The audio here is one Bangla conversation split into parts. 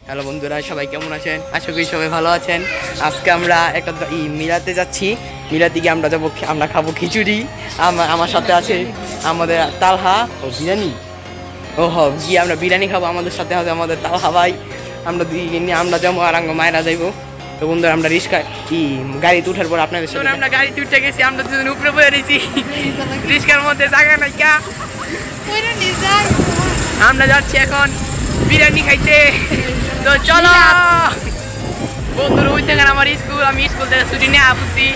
হ্যালো বন্ধুরা, সবাই কেমন আছেন? আশা করি সবাই ভালো আছেন। আজকে আমরা একটা মিলাতে যাচ্ছি। মিলাতে গিয়ে আমরা খাবো খিচুড়ি। আমার সাথে আছে আমাদের তালহা ও বিরিয়ানি। গিয়ে আমরা বিরিয়ানি খাবো। আমাদের সাথে আছে আমাদের তালহা ভাই। আমরা যাবো আর মায়েরা যাইবো। তো বন্ধুরা আমরা গাড়িতে উঠার পর আপনাদের সাথে আমরা গাড়িতে উঠে গেছি। আমরা দুজন উপরে বয়ে রয়েছি, রিস্কার মধ্যে জায়গা নাই কা। আমরা যাচ্ছি এখন বিরিয়ানি খাইতে। তো চলো বন্ধুরা, ওই থেকে আমার স্কুল, আমি স্কুল থেকে ছুটি নিয়ে আসছি।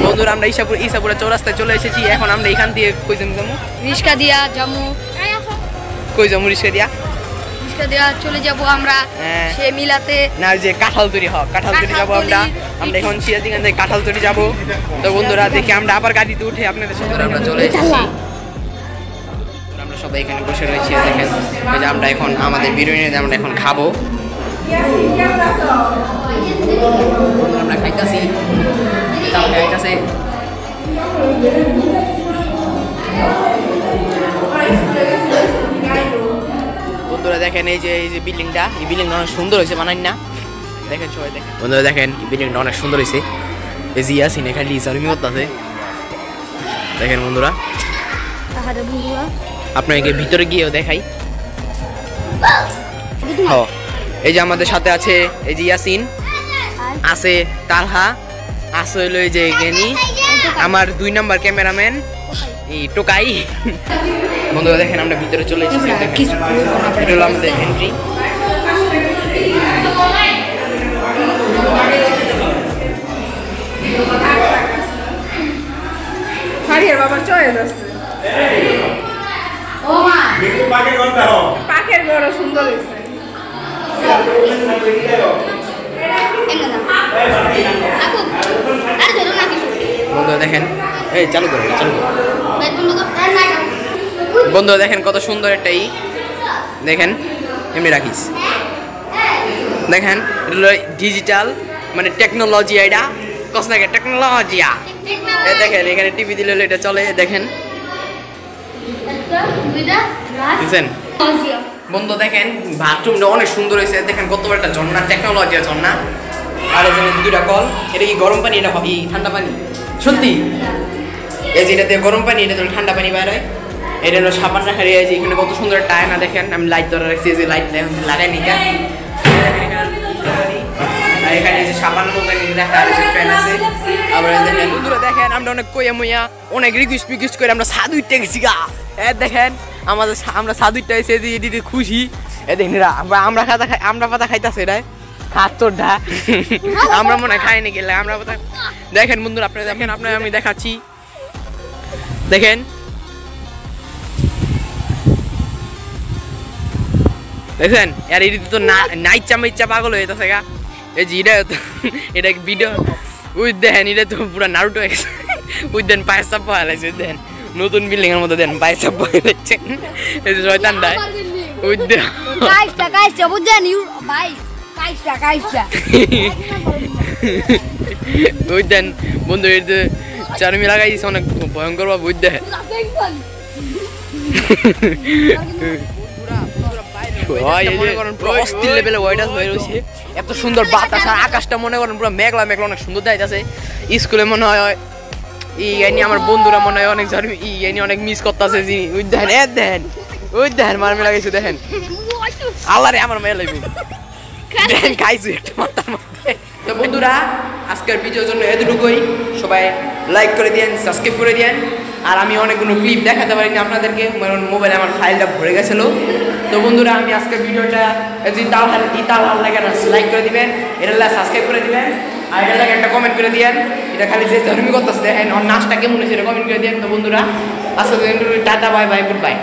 বন্ধুরা আমরা ইসাপুরা চৌরাস্তায় চলে এসেছি। এখন আমরা এখান দিয়ে কই যাবো? রিস্কা দিয়া যাবো। কই যাবো? রিস্কা দিয়া চলে যাবো আমরা সে মিলাতে না, যে কাঁঠাল তৈরি যাবো আমরা এখন সিরাজগঞ্জ থেকে কাঁঠাল তৈরি যাবো। তো বন্ধুরা দেখি আমরা আবার গাড়িতে উঠে আপনাদের সাথে আমরা চলে এসেছি। আমরা সবাই এখানে বসে রয়েছি। দেখেন এই যে আমরা এখন আমাদের বিরিয়ানি আমরা এখন খাবো। আমরা খাইতেছি। বন্ধুরা দেখেন এই যে বিল্ডিংটা, এই বিল্ডিংটা অনেক সুন্দর হয়েছে, বানাই না? দেখেন সবাই দেখেন বন্ধুরা, দেখেন এই বিল্ডিংটা অনেক সুন্দর হয়েছে। এই যে ইয়াসিন এখানে লিসারমি করতেছে। দেখেন বন্ধুরা, আপনাকে ভিতরে গিয়েও দেখাই। এই যে আমাদের সাথে আছে এই যে ইয়াসিন, আছে তালহা, আছে হইলো এই যে জ্ঞানী, আমার 2 নাম্বার ক্যামেরাম্যান এই টোকাই। বন্ধুরা দেখেন আমরা ভিতরে চলে এসেছি। এটা হলো আমাদের এন্ট্রি। বাবা চয়ে যাচ্ছে। পাকের বড় সুন্দর হয়েছে। বন্ধুরা দেখেন, এই চালু করো। বন্ধুরা দেখেন কত সুন্দর একটা দেখেন, এমনি রাখিস। দেখেন ডিজিটাল মানে টেকনোলজি, এটা কসনাকে টেকনোলজিয়া। দেখেন এখানে টিভি দিলে এটা চলে। দেখেন বুঝছেন বন্ধু, দেখেন বাথরুমটা অনেক সুন্দর হয়েছে। দেখেন কত বড় একটা ঝর্ণা, টেকনোলজির ঝর্ণা। আর এখানে 2টা কল। এটা কি গরম পানি, এটা ঠান্ডা পানি? সত্যি এই যে এটাতে গরম পানি, এটা তো ঠান্ডা পানি বাইরে হয়। এটা হলো সাবান রাখার এই যে এখানে কত সুন্দর টায় না। দেখেন আমি লাইট ধরে রাখছি, যে লাইট লাগাই নি। আর এখানে যে সাবান মতো রাখা আছে, ফ্যান আছে। আবার দেখেন বন্ধুরা, দেখেন আমরা অনেক কইয়া মুইয়া অনেক রিকোয়েস্ট করে আমরা সাধু উঠতে গেছি গা। দেখেন আমরা সাধু উঠতে এসে দিদি খুশি। দেখেন আমরা পাতা খাইতেছে এটা খাচ্চরটা। আমরা মনে হয় খাইনি গেলে আমরা পাতা। দেখেন বন্ধুরা আপনারা দেখেন, আমি দেখাচ্ছি। দেখেন দেখেন আর এটি তো নাইচা পাগল হয়ে গেছে গা। এই যে এটা ভিডিও ওই দেখেন, এটা তো পুরো নারুটো হয়ে গেছে। ওই দেন পায়ের চাপ পাওয়া লাগছে। দেখেন নতুন বিল্ডিং এর মধ্যে দেন পায়ের চাপ পাওয়া যাচ্ছে। এই যে শয়তানটায় ওই ওই দেন বন্ধু, এর যে চারমি লাগাই দিচ্ছে অনেক ভয়ঙ্কর ভাবে। ওই দেখেন অস্থির লেভেলে ওয়েটার হয়ে রয়েছে। এত সুন্দর বাতাস আর আকাশটা মনে করেন পুরো মেঘলা অনেক সুন্দর যাইতেছে। স্কুলে মনে হয় আমার বন্ধুরা মনে হয় অনেক অনেক মিস করতেছে। ওই দেখেন মারমে লাগাইছে। দেখেন আল্লাহ রে, আমার মেয়ে লাগবে। দেখেন খাইছি একটা মাথার মধ্যে। তো বন্ধুরা আজকের ভিডিওর জন্য এতটুকুই। সবাই লাইক করে দিয়েন, সাবস্ক্রাইব করে দিয়েন। আর আমি অনেকগুলো ক্লিপ দেখাতে পারিনি আপনাদেরকে, কারণ মোবাইলে আমার ফাইলটা ভরে গেছিল। তো বন্ধুরা আমি আজকের ভিডিওটা তালহাল লাগে লাইক করে দিবেন, এটা সাবস্ক্রাইব করে দিবেন, আর এটা লাগে একটা কমেন্ট করে দিয়েন। এটা খালি যে ধর্মী করতেছে দেখেন, নাচটা কেমন হয়েছে এটা কমেন্ট করে দিয়েন। তো বন্ধুরা আজকে tata, bye bye, good bye.